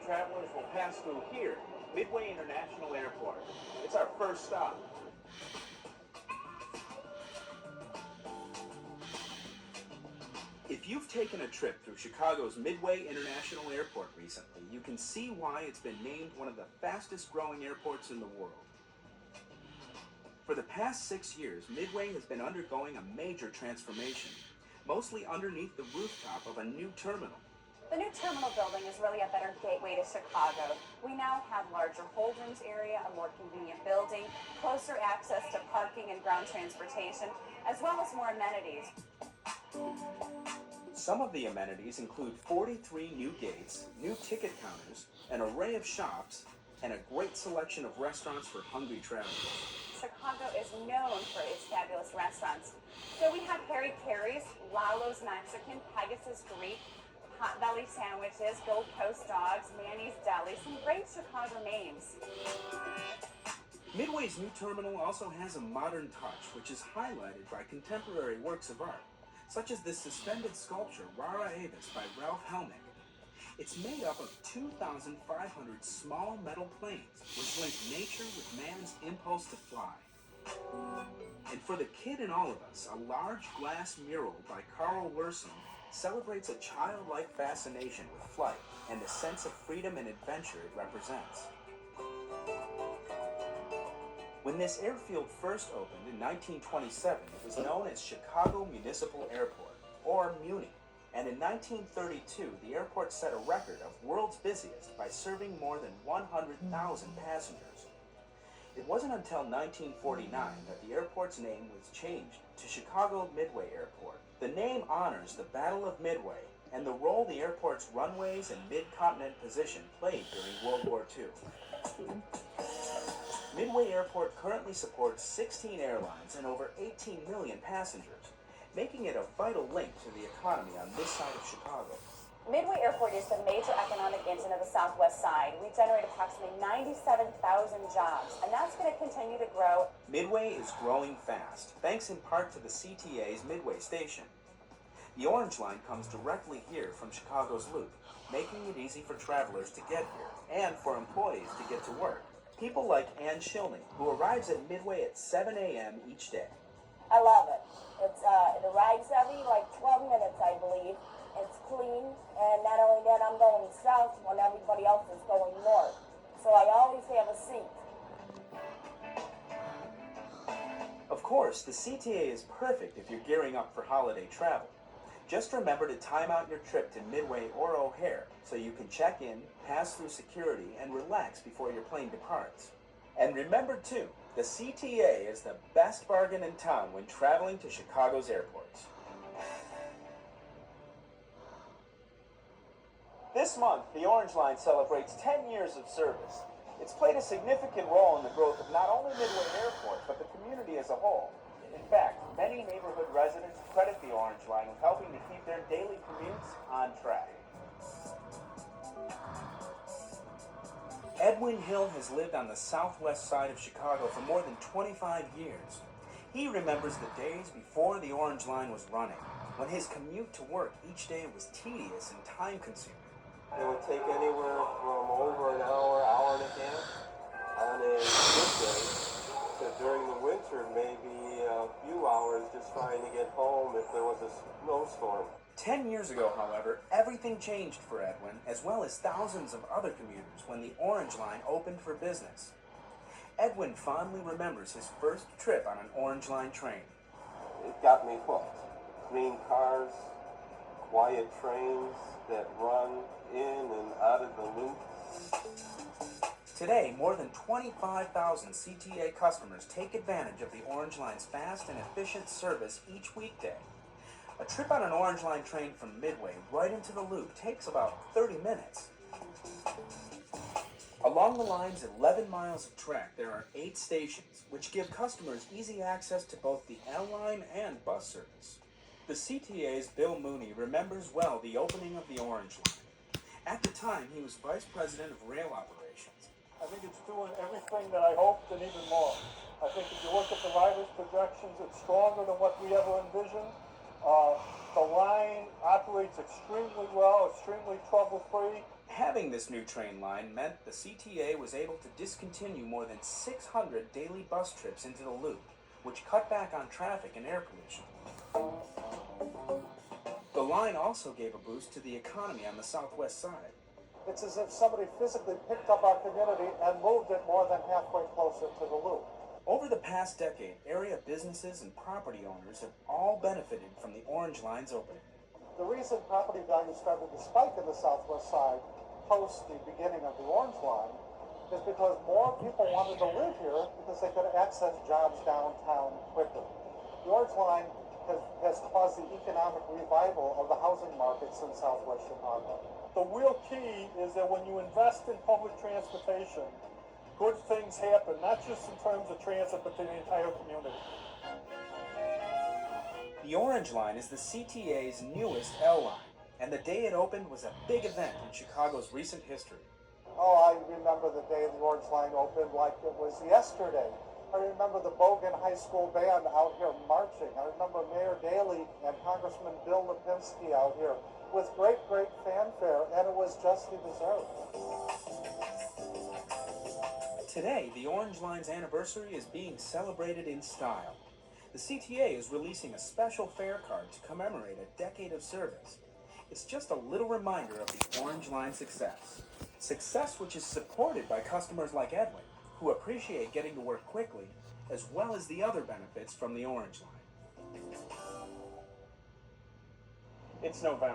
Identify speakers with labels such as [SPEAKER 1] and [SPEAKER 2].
[SPEAKER 1] travelers will pass through here, Midway International Airport. It's our first stop. If you've taken a trip through Chicago's Midway International Airport recently, you can see why it's been named one of the fastest growing airports in the world. For the past 6 years, Midway has been undergoing a major transformation, mostly underneath the rooftop of a new terminal.
[SPEAKER 2] The new terminal building is really a better gateway to Chicago. We now have larger hold rooms area, a more convenient building, closer access to parking and ground transportation, as well as more amenities.
[SPEAKER 1] Some of the amenities include 43 new gates, new ticket counters, an array of shops, and a great selection of restaurants for hungry travelers.
[SPEAKER 2] Chicago is known for its fabulous restaurants. So we have Harry Carey's, Lalo's Mexican, Pegasus Greek, Potbelly Sandwiches, Gold Coast Dogs, Manny's Deli, some great Chicago names.
[SPEAKER 1] Midway's new terminal also has a modern touch, which is highlighted by contemporary works of art, such as this suspended sculpture, Rara Avis by Ralph Helmick. It's made up of 2,500 small metal planes, which link nature with man's impulse to fly. And for the kid in all of us, a large glass mural by Carl Werson celebrates a childlike fascination with flight and the sense of freedom and adventure it represents. When this airfield first opened in 1927, it was known as Chicago Municipal Airport, or MUNI, and in 1932, the airport set a record of world's busiest by serving more than 100,000 passengers. It wasn't until 1949 that the airport's name was changed to Chicago Midway Airport. The name honors the Battle of Midway and the role the airport's runways and mid-continent position played during World War II. Midway Airport currently supports 16 airlines and over 18 million passengers, making it a vital link to the economy on this side of Chicago.
[SPEAKER 2] Midway Airport is the major economic engine of the Southwest Side. We generate approximately 97,000 jobs, and that's going to continue to grow.
[SPEAKER 1] Midway is growing fast, thanks in part to the CTA's Midway Station. The Orange Line comes directly here from Chicago's Loop, making it easy for travelers to get here, and for employees to get to work. People like Ann Schilney, who arrives at Midway at 7 a.m. each day.
[SPEAKER 3] I love it. It's the ride's every 12 minutes, I believe. It's clean, and not only that, I'm going south when everybody else is going north. So I always have a seat.
[SPEAKER 1] Of course, the CTA is perfect if you're gearing up for holiday travel. Just remember to time out your trip to Midway or O'Hare so you can check in, pass through security, and relax before your plane departs. And remember too, the CTA is the best bargain in town when traveling to Chicago's airports. This month, the Orange Line celebrates 10 years of service. It's played a significant role in the growth of not only Midway Airport, but the community as a whole. In fact, many neighborhood residents credit the Orange Line with helping to keep their daily commutes on track. Edwin Hill has lived on the southwest side of Chicago for more than 25 years. He remembers the days before the Orange Line was running, when his commute to work each day was tedious and time-consuming.
[SPEAKER 4] It would take anywhere from over an hour, hour and a half on a good day to during the winter maybe a few hours just trying to get home if there was a snowstorm.
[SPEAKER 1] 10 years ago, however, everything changed for Edwin, as well as thousands of other commuters when the Orange Line opened for business. Edwin fondly remembers his first trip on an Orange Line train.
[SPEAKER 4] It got me hooked. Clean cars, quiet trains that run in and out of the loop.
[SPEAKER 1] Today, more than 25,000 CTA customers take advantage of the Orange Line's fast and efficient service each weekday. A trip on an Orange Line train from Midway right into the loop takes about 30 minutes. Along the line's 11 miles of track, there are 8 stations, which give customers easy access to both the L line and bus service. The CTA's Bill Mooney remembers well the opening of the Orange Line. At the time, he was Vice President of Rail Operations.
[SPEAKER 5] I think it's doing everything that I hoped and even more. I think if you look at the rider's projections, it's stronger than what we ever envisioned. The line operates extremely well, extremely trouble-free.
[SPEAKER 1] Having this new train line meant the CTA was able to discontinue more than 600 daily bus trips into the loop, which cut back on traffic and air pollution. The line also gave a boost to the economy on the southwest side.
[SPEAKER 5] It's as if somebody physically picked up our community and moved it more than halfway closer to the loop.
[SPEAKER 1] Over the past decade, area businesses and property owners have all benefited from the Orange Line's opening.
[SPEAKER 5] The reason property values started to spike in the southwest side post the beginning of the Orange Line is because more people wanted to live here because they could access jobs downtown quicker. The Orange Line has caused the economic revival of the housing markets in southwest Chicago. The real key is that when you invest in public transportation, good things happen, not just in terms of transit, but to the entire community.
[SPEAKER 1] The Orange Line is the CTA's newest L line, and the day it opened was a big event in Chicago's recent history.
[SPEAKER 5] Oh, I remember the day the Orange Line opened like it was yesterday. I remember the Bogan High School band out here marching. I remember Mayor Daley and Congressman Bill Lipinski out here with great, great fanfare, and it was justly deserved.
[SPEAKER 1] Today, the Orange Line's anniversary is being celebrated in style. The CTA is releasing a special fare card to commemorate a decade of service. It's just a little reminder of the Orange Line's success. Success which is supported by customers like Edwin, who appreciate getting to work quickly, as well as the other benefits from the Orange Line. It's November.